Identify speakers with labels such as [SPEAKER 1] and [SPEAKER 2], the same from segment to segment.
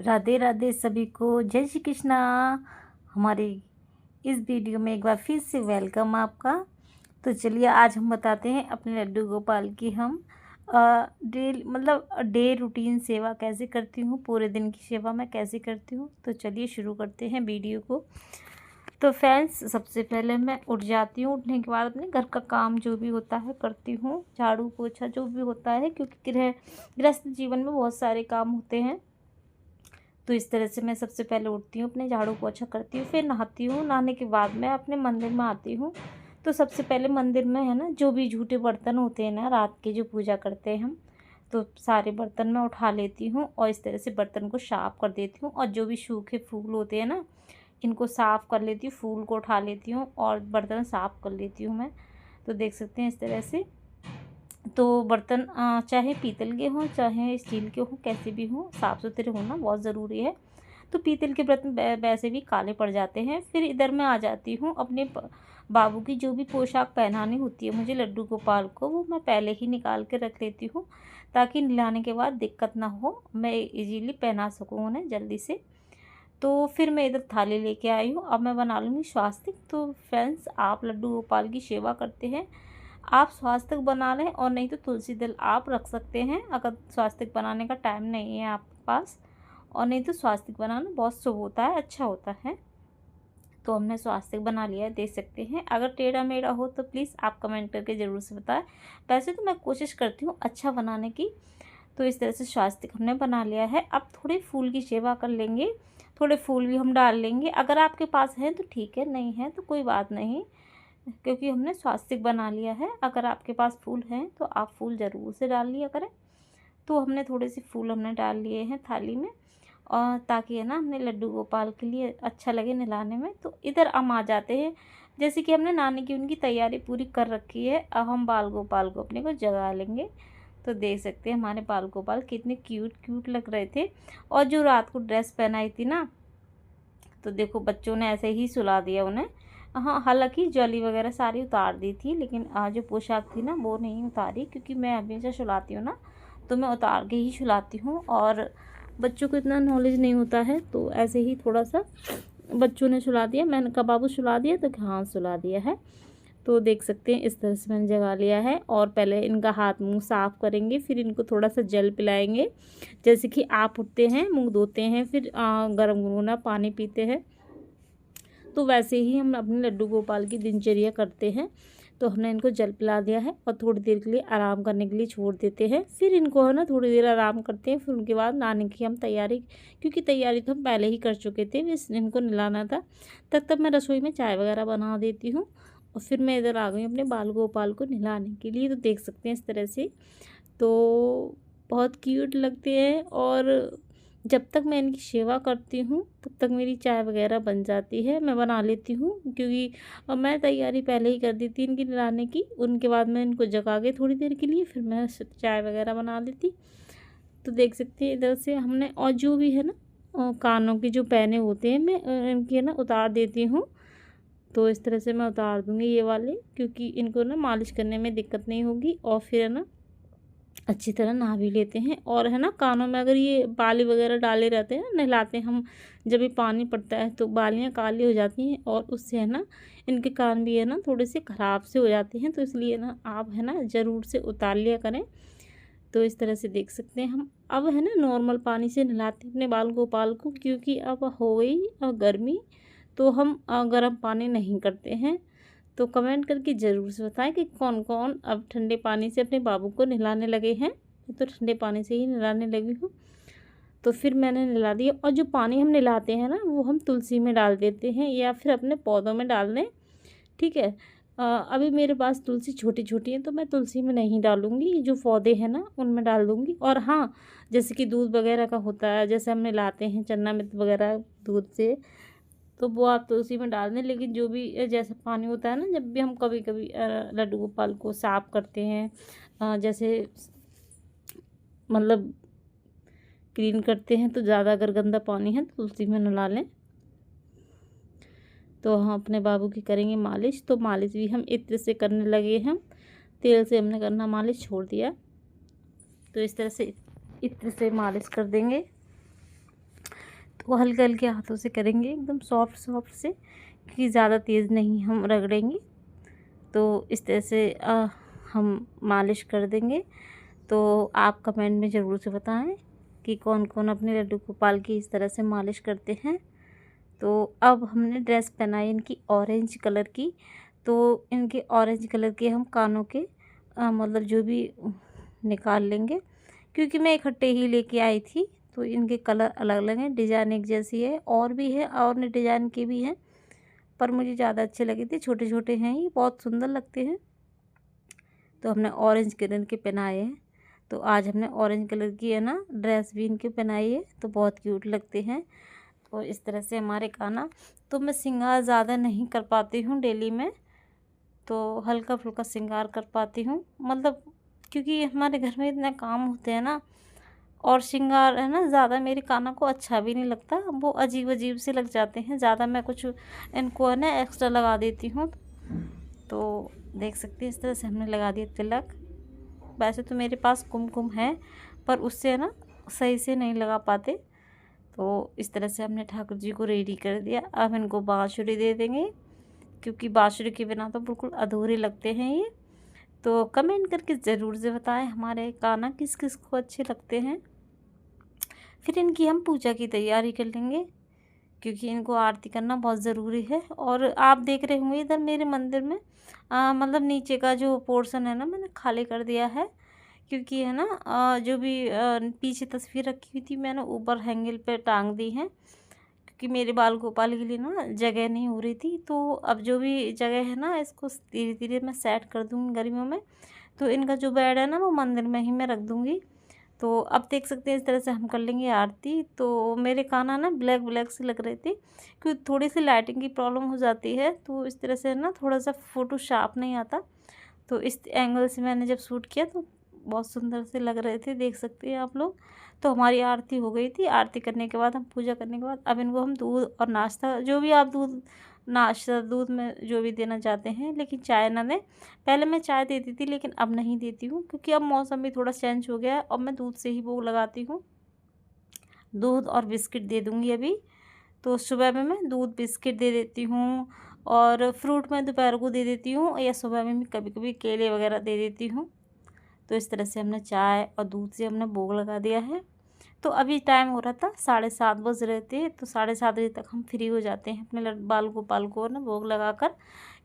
[SPEAKER 1] राधे राधे सभी को, जय श्री कृष्णा। हमारी इस वीडियो में एक बार फिर से वेलकम आपका। तो चलिए आज हम बताते हैं अपने लड्डू गोपाल की हम डे रूटीन सेवा कैसे करती हूँ, पूरे दिन की सेवा मैं कैसे करती हूँ। तो चलिए शुरू करते हैं वीडियो को। तो फ्रेंड्स, सबसे पहले मैं उठ जाती हूँ। उठने के बाद अपने घर का काम जो भी होता है करती हूँ, झाड़ू पोछा जो भी होता है, क्योंकि गृहस्थ जीवन में बहुत सारे काम होते हैं। तो इस तरह से मैं सबसे पहले उठती हूँ, अपने झाड़ू पोछा करती हूँ, फिर नहाती हूँ। नहाने के बाद मैं अपने मंदिर में आती हूँ। तो सबसे पहले मंदिर में है ना, जो भी झूठे बर्तन होते हैं ना, रात के जो पूजा करते हैं हम, तो सारे बर्तन मैं उठा लेती हूँ और इस तरह से बर्तन को साफ़ कर देती हूँ। और जो भी सूखे फूल होते हैं ना, इनको साफ़ कर लेती हूँ, फूल को उठा लेती हूँ और बर्तन साफ़ कर लेती हूँ मैं। तो देख सकते हैं इस तरह से। तो बर्तन चाहे पीतल के हों चाहे स्टील के हों, कैसे भी हों, साफ़ सुथरे होना बहुत ज़रूरी है। तो पीतल के बर्तन वैसे भी काले पड़ जाते हैं। फिर इधर मैं आ जाती हूँ, अपने बाबू की जो भी पोशाक पहनानी होती है मुझे लड्डू गोपाल को, वो मैं पहले ही निकाल के रख लेती हूँ, ताकि नहलाने के बाद दिक्कत ना हो, मैं इजीली पहना सकूँ उन्हें जल्दी से। तो फिर मैं इधर थाली लेके आई हूँ। अब मैं बना लूँगी स्वास्तिक। तो फ्रेंड्स, आप लड्डू गोपाल की सेवा करते हैं, आप स्वास्तिक बना लें, और नहीं तो तुलसी दल आप रख सकते हैं, अगर स्वास्तिक बनाने का टाइम नहीं है आपके पास। और नहीं तो स्वास्तिक बनाना बहुत शुभ होता है, अच्छा होता है। तो हमने स्वास्तिक बना लिया है, देख सकते हैं। अगर टेढ़ा मेढ़ा हो तो प्लीज़ आप कमेंट करके ज़रूर से बताएं। वैसे तो मैं कोशिश करती हूँ अच्छा बनाने की। तो इस तरह से स्वास्तिक हमने बना लिया है। अब थोड़े फूल की सेवा कर लेंगे, थोड़े फूल भी हम डाल लेंगे। अगर आपके पास हैं तो ठीक है, नहीं है तो कोई बात नहीं, क्योंकि हमने स्वास्तिक बना लिया है। अगर आपके पास फूल हैं तो आप फूल ज़रूर से डाल लिया करें। तो हमने थोड़े से फूल हमने डाल लिए हैं थाली में, और ताकि है ना हमने लड्डू गोपाल के लिए अच्छा लगे नहलाने में। तो इधर हम आ जाते हैं, जैसे कि हमने नहाने की उनकी तैयारी पूरी कर रखी है। अब हम बाल गोपाल को अपने को जगा लेंगे। तो देख सकते हैं हमारे बाल गोपाल कितने क्यूट क्यूट लग रहे थे। और जो रात को ड्रेस पहनाई थी ना, तो देखो बच्चों ने ऐसे ही सुला दिया उन्हें। हाँ, हालांकि ज्वेलरी वगैरह सारी उतार दी थी, लेकिन जो पोशाक थी ना वो नहीं उतारी, क्योंकि मैं हमेशा सुलाती हूँ ना, तो मैं उतार के ही सुलाती हूँ। और बच्चों को इतना नॉलेज नहीं होता है, तो ऐसे ही थोड़ा सा बच्चों ने सुला दिया। मैंने कहा बाबू सुला दिया, तो हाँ सुला दिया है। तो देख सकते हैं इस तरह से मैंने जगा लिया है। और पहले इनका हाथ मुंह साफ़ करेंगे, फिर इनको थोड़ा सा जल पिलाएंगे। जैसे कि आप उठते हैं, मुंह धोते हैं, फिर गर्म गुनगुना पानी पीते हैं, तो वैसे ही हम अपने लड्डू गोपाल की दिनचर्या करते हैं। तो हमने इनको जल पिला दिया है और थोड़ी देर के लिए आराम करने के लिए छोड़ देते हैं। फिर इनको है ना थोड़ी देर आराम करते हैं। फिर उनके बाद नहाने की हम तैयारी, क्योंकि तैयारी तो हम पहले ही कर चुके थे, बस इनको नहलाना था। तब तक मैं रसोई में चाय वगैरह बना देती हूँ, और फिर मैं इधर आ गई अपने बाल गोपाल को नहलाने के लिए। तो देख सकते हैं इस तरह से, तो बहुत क्यूट लगते हैं। और जब तक मैं इनकी सेवा करती हूँ तब तक मेरी चाय वगैरह बन जाती है, मैं बना लेती हूँ, क्योंकि मैं तैयारी पहले ही कर दी थी इनकी नहलाने की। उनके बाद मैं इनको जगा के थोड़ी देर के लिए फिर मैं चाय वगैरह बना लेती। तो देख सकते हैं इधर से हमने, और जो भी है ना कानों के जो पैने होते हैं, मैं इनकी है ना उतार देती हूँ। तो इस तरह से मैं उतार दूँगी ये वाले, क्योंकि इनको ना मालिश करने में दिक्कत नहीं होगी। और फिर है ना अच्छी तरह नहा भी लेते हैं। और है ना कानों में अगर ये बाली वगैरह डाले रहते हैं, नहलाते हैं हम, जब भी पानी पड़ता है तो बालियाँ काली हो जाती हैं, और उससे है ना इनके कान भी है ना थोड़े से ख़राब से हो जाते हैं। तो इसलिए ना आप है ना ज़रूर से उतार लिया करें। तो इस तरह से देख सकते हैं हम अब है ना नॉर्मल पानी से नहलाते हैं अपने बाल गोपाल को, क्योंकि अब हो गई गर्मी, तो हम गर्म पानी नहीं करते हैं। तो कमेंट करके ज़रूर से बताएं कि कौन कौन अब ठंडे पानी से अपने बाबू को नहलाने लगे हैं। मैं तो ठंडे पानी से ही नहलाने लगी हूँ। तो फिर मैंने नहला दिया। और जो पानी हम नहलाते हैं ना, वो हम तुलसी में डाल देते हैं, या फिर अपने पौधों में डाल दें, ठीक है। अभी मेरे पास तुलसी छोटी छोटी है, तो मैं तुलसी में नहीं डालूँगी, जो पौधे हैं ना उनमें डाल दूँगी। और हाँ, जैसे कि दूध वगैरह का होता है, जैसे हम नहलाते हैं चन्नामृत वगैरह दूध से, तो वो आप तुलसी में डाल दें। लेकिन जो भी जैसा पानी होता है ना, जब भी हम कभी कभी लड्डू गोपाल को साफ़ करते हैं, जैसे मतलब क्लीन करते हैं, तो ज़्यादा अगर गंदा पानी है तो तुलसी में नहला लें। तो हम अपने बाबू की करेंगे मालिश। तो मालिश भी हम इत्र से करने लगे हैं, तेल से हमने करना मालिश छोड़ दिया। तो इस तरह से इत्र से मालिश कर देंगे। तो हल्के हल्के हाथों से करेंगे, एकदम सॉफ्ट सॉफ्ट से, क्योंकि ज़्यादा तेज़ नहीं हम रगड़ेंगे। तो इस तरह से हम मालिश कर देंगे। तो आप कमेंट में ज़रूर से बताएं कि कौन कौन अपने लड्डू गोपाल की इस तरह से मालिश करते हैं। तो अब हमने ड्रेस पहनाई इनकी ऑरेंज कलर की। तो इनके ऑरेंज कलर के हम कानों के मतलब जो भी निकाल लेंगे, क्योंकि मैं इकट्ठे ही लेके आई थी। तो इनके कलर अलग अलग हैं, डिज़ाइन एक जैसी है, और भी है और ने डिज़ाइन के भी हैं, पर मुझे ज़्यादा अच्छे लगे थे। छोटे छोटे हैं, ये बहुत सुंदर लगते हैं। तो हमने ऑरेंज कलर के पहनाए हैं। तो आज हमने ऑरेंज कलर की है ना ड्रेस भी इनके पहनाई है, तो बहुत क्यूट लगते हैं। और इस तरह से हमारे काना, तो मैं श्रृंगार ज़्यादा नहीं कर पाती हूँ डेली में, तो हल्का फुल्का श्रृंगार कर पाती हूँ, मतलब क्योंकि हमारे घर में इतने काम होते हैं ना, और श्रृंगार है ना ज़्यादा मेरे काना को अच्छा भी नहीं लगता, वो अजीब अजीब से लग जाते हैं। ज़्यादा मैं कुछ इनको है ना एक्स्ट्रा लगा देती हूँ। तो देख सकते हैं इस तरह से हमने लगा दिया तिलक। वैसे तो मेरे पास कुमकुम है, पर उससे है ना सही से नहीं लगा पाते। तो इस तरह से हमने ठाकुर जी को रेडी कर दिया। अब इनको बाँसुरी दे देंगे, क्योंकि बाँसुरी के बिना तो बिल्कुल अधूरे लगते हैं ये। तो कमेंट करके ज़रूर से बताएं हमारे गाना किस किस को अच्छे लगते हैं। फिर इनकी हम पूजा की तैयारी कर लेंगे, क्योंकि इनको आरती करना बहुत ज़रूरी है। और आप देख रहे होंगे इधर मेरे मंदिर में मतलब नीचे का जो पोर्शन है ना मैंने खाली कर दिया है, क्योंकि है ना जो भी पीछे तस्वीर रखी हुई थी मैंने ऊपर हैंगल पे टांग दी है, क्योंकि मेरे बाल गोपाल के लिए ना जगह नहीं हो रही थी। तो अब जो भी जगह है ना इसको धीरे धीरे मैं सेट कर दूँगी गर्मियों में। तो इनका जो बेड है ना वो मंदिर में ही मैं रख दूँगी। तो अब देख सकते हैं इस तरह से हम कर लेंगे आरती। तो मेरे काना ना ब्लैक ब्लैक से लग रहे थे, क्योंकि थोड़ी सी लाइटिंग की प्रॉब्लम हो जाती है, तो इस तरह से ना थोड़ा सा फ़ोटो शार्प नहीं आता। तो इस एंगल से मैंने जब शूट किया तो बहुत सुंदर से लग रहे थे, देख सकते हैं आप लोग। तो हमारी आरती हो गई थी। आरती करने के बाद हम पूजा करने के बाद अब इनको हम दूध और नाश्ता, जो भी आप दूध नाश्ता दूध में जो भी देना चाहते हैं, लेकिन चाय ना दें। पहले मैं चाय देती थी, लेकिन अब नहीं देती हूँ, क्योंकि अब मौसम भी थोड़ा चेंज हो गया है और मैं दूध से ही भोग लगाती हूँ। दूध और बिस्किट दे दूँगी अभी। तो सुबह में मैं दूध बिस्किट दे देती हूँ, और फ्रूट मैं दोपहर को दे देती हूँ, या सुबह में भी कभी कभी केले वगैरह दे देती हूँ। तो इस तरह से हमने चाय और दूध से हमने भोग लगा दिया है। तो अभी टाइम हो रहा था 7:30 बज रहे थे, तो 7:30 बजे तक हम फ्री हो जाते हैं अपने बाल गोपाल को ना भोग लगाकर,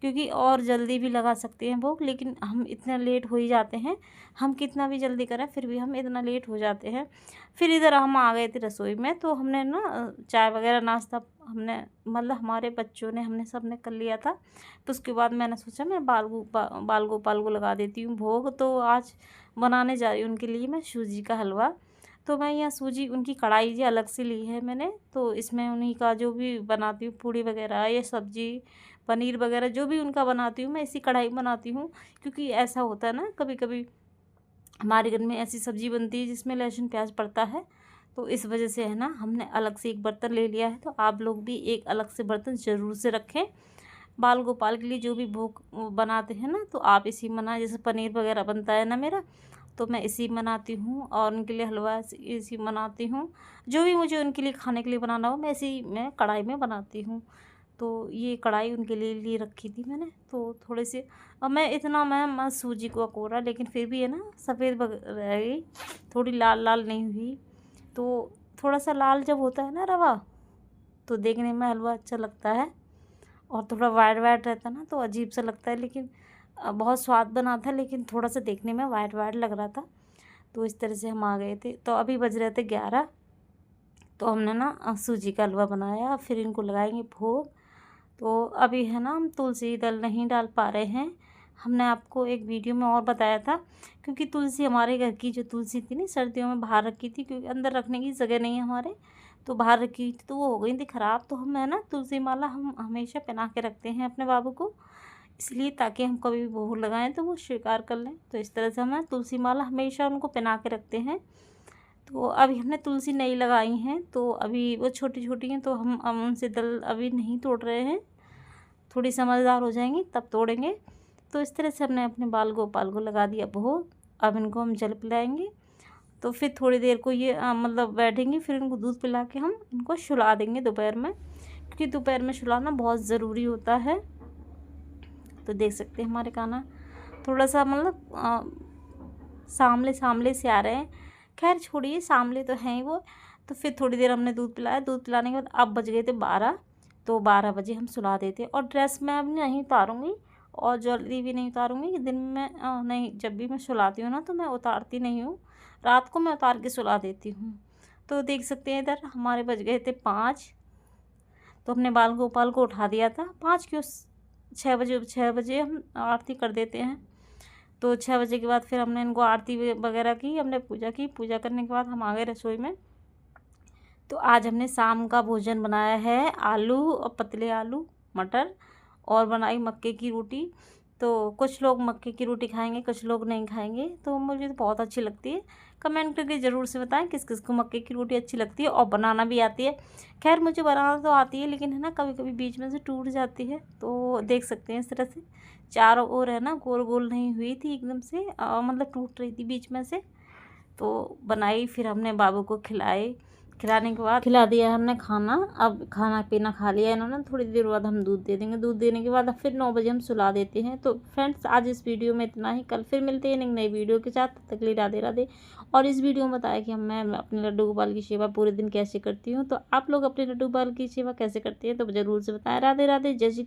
[SPEAKER 1] क्योंकि और जल्दी भी लगा सकते हैं भोग, लेकिन हम इतना लेट हो ही जाते हैं। हम कितना भी जल्दी करें फिर भी हम इतना लेट हो जाते हैं। फिर इधर हम आ गए थे रसोई में, तो हमने ना चाय वगैरह नाश्ता हमने मतलब हमारे बच्चों ने हमने सब ने कर लिया था। तो उसके बाद मैंने सोचा मैं बाल गोपाल को लगा देती हूँ भोग। तो आज बनाने जा रही हूँ उनके लिए मैं सूजी का हलवा। तो मैं यहाँ सूजी उनकी कढ़ाई जी अलग से ली है मैंने, तो इसमें उन्हीं का जो भी बनाती हूँ पूड़ी वगैरह या सब्जी पनीर वगैरह जो भी उनका बनाती हूँ मैं इसी कढ़ाई में बनाती हूँ। क्योंकि ऐसा होता है ना कभी कभी हमारे घर में ऐसी सब्ज़ी बनती है जिसमें लहसुन प्याज पड़ता है, तो इस वजह से है ना हमने अलग से एक बर्तन ले लिया है। तो आप लोग भी एक अलग से बर्तन ज़रूर से रखें। बाल गोपाल के लिए जो भी भोग बनाते हैं ना, तो आप इसी बनाएं। जैसे पनीर वगैरह बनता है ना मेरा, तो मैं इसी बनाती हूँ, और उनके लिए हलवा इसी बनाती हूँ। जो भी मुझे उनके लिए खाने के लिए बनाना हो मैं इसी में कढ़ाई में बनाती हूँ। तो ये कढ़ाई उनके लिए रखी थी मैंने, तो थोड़े से अब मैं इतना मैं सूजी को अकोरा, लेकिन फिर भी है ना सफ़ेद रह गई, थोड़ी लाल लाल नहीं हुई। तो थोड़ा सा लाल जब होता है ना रवा, तो देखने में हलवा अच्छा लगता है, और थोड़ा वाइट वाइट रहता है ना तो अजीब सा लगता है। लेकिन बहुत स्वाद बना था, लेकिन थोड़ा सा देखने में वाइट वाइट लग रहा था। तो इस तरह से हम आ गए थे। तो अभी बज रहे थे 11। तो हमने ना सूजी का हलवा बनाया, फिर इनको लगाएंगे भोग। तो अभी है ना हम तुलसी दल नहीं डाल पा रहे हैं। हमने आपको एक वीडियो में और बताया था, क्योंकि तुलसी हमारे घर की जो तुलसी थी ना सर्दियों में बाहर रखी थी, क्योंकि अंदर रखने की जगह नहीं है हमारे, तो बाहर रखी थी तो वो हो गई थी ख़राब। तो हम है ना तुलसी माला हम हमेशा पहना के रखते हैं अपने बाबू को, इसलिए ताकि हम कभी भी भोग लगाएं तो वो स्वीकार कर लें। तो इस तरह से हम तुलसी माला हमेशा उनको पहना के रखते हैं। तो अभी हमने तुलसी नहीं लगाई हैं, तो अभी वो छोटी छोटी हैं, तो हम उनसे दल अभी नहीं तोड़ रहे हैं, थोड़ी समझदार हो जाएंगी तब तोड़ेंगे। तो इस तरह से हमने अपने बाल गोपाल को लगा दिया भोग। अब इनको हम जल पिलाएंगे। तो फिर थोड़ी देर को ये मतलब बैठेंगी, फिर इनको दूध पिला के हम इनको सुला देंगे दोपहर में, क्योंकि दोपहर में सुलाना बहुत ज़रूरी होता है। तो देख सकते हैं हमारे कान्हा थोड़ा सा मतलब सामले सामले से आ रहे हैं। खैर छोड़िए, सामले तो हैं ही वो। तो फिर थोड़ी देर हमने दूध पिलाया, दूध पिलाने के बाद अब बज गए थे 12, तो 12 बजे हम सुला देते। और ड्रेस मैं अब नहीं उतारूँगी और ज्वेलरी भी नहीं उतारूँगी कि दिन में नहीं, जब भी मैं सुलाती हूँ ना तो मैं उतारती नहीं हूँ, रात को मैं उतार के सुला देती हूँ। तो देख सकते हैं इधर हमारे बज गए थे 5, तो हमने बाल गोपाल को उठा दिया था 5 क्यों 6 बजे हम आरती कर देते हैं। तो 6 बजे के बाद फिर हमने इनको आरती वगैरह की, हमने पूजा की। पूजा करने के बाद हम आ गए रसोई में। तो आज हमने शाम का भोजन बनाया है आलू और पतले आलू मटर, और बनाई मक्के की रोटी। तो कुछ लोग मक्के की रोटी खाएंगे, कुछ लोग नहीं खाएंगे, तो मुझे तो बहुत अच्छी लगती है। कमेंट करके ज़रूर से बताएं किस किस को मक्के की रोटी अच्छी लगती है और बनाना भी आती है। खैर मुझे बनाना तो आती है, लेकिन है ना कभी कभी बीच में से टूट जाती है। तो देख सकते हैं इस तरह से चारों ओर है ना गोल गोल नहीं हुई थी एकदम से, मतलब टूट रही थी बीच में से। तो बनाई, फिर हमने बाबू को खिलाए। खिलाने के बाद खिला दिया हमने खाना। अब खाना पीना खा लिया इन्होंने, थोड़ी देर बाद हम दूध दे देंगे। दूध देने के बाद अब फिर 9 बजे हम सुला देते हैं। तो फ्रेंड्स आज इस वीडियो में इतना ही, कल फिर मिलते हैं एक नई वीडियो के साथ। तब तक के लिए राधे राधे। और इस वीडियो में बताया कि मैं अपने लड्डू गोपाल की सेवा पूरे दिन कैसे करती हूँ। तो आप लोग अपने लड्डू गोपाल की सेवा कैसे करते हैं तो ज़रूर से बताएं। राधे राधे, जय श्री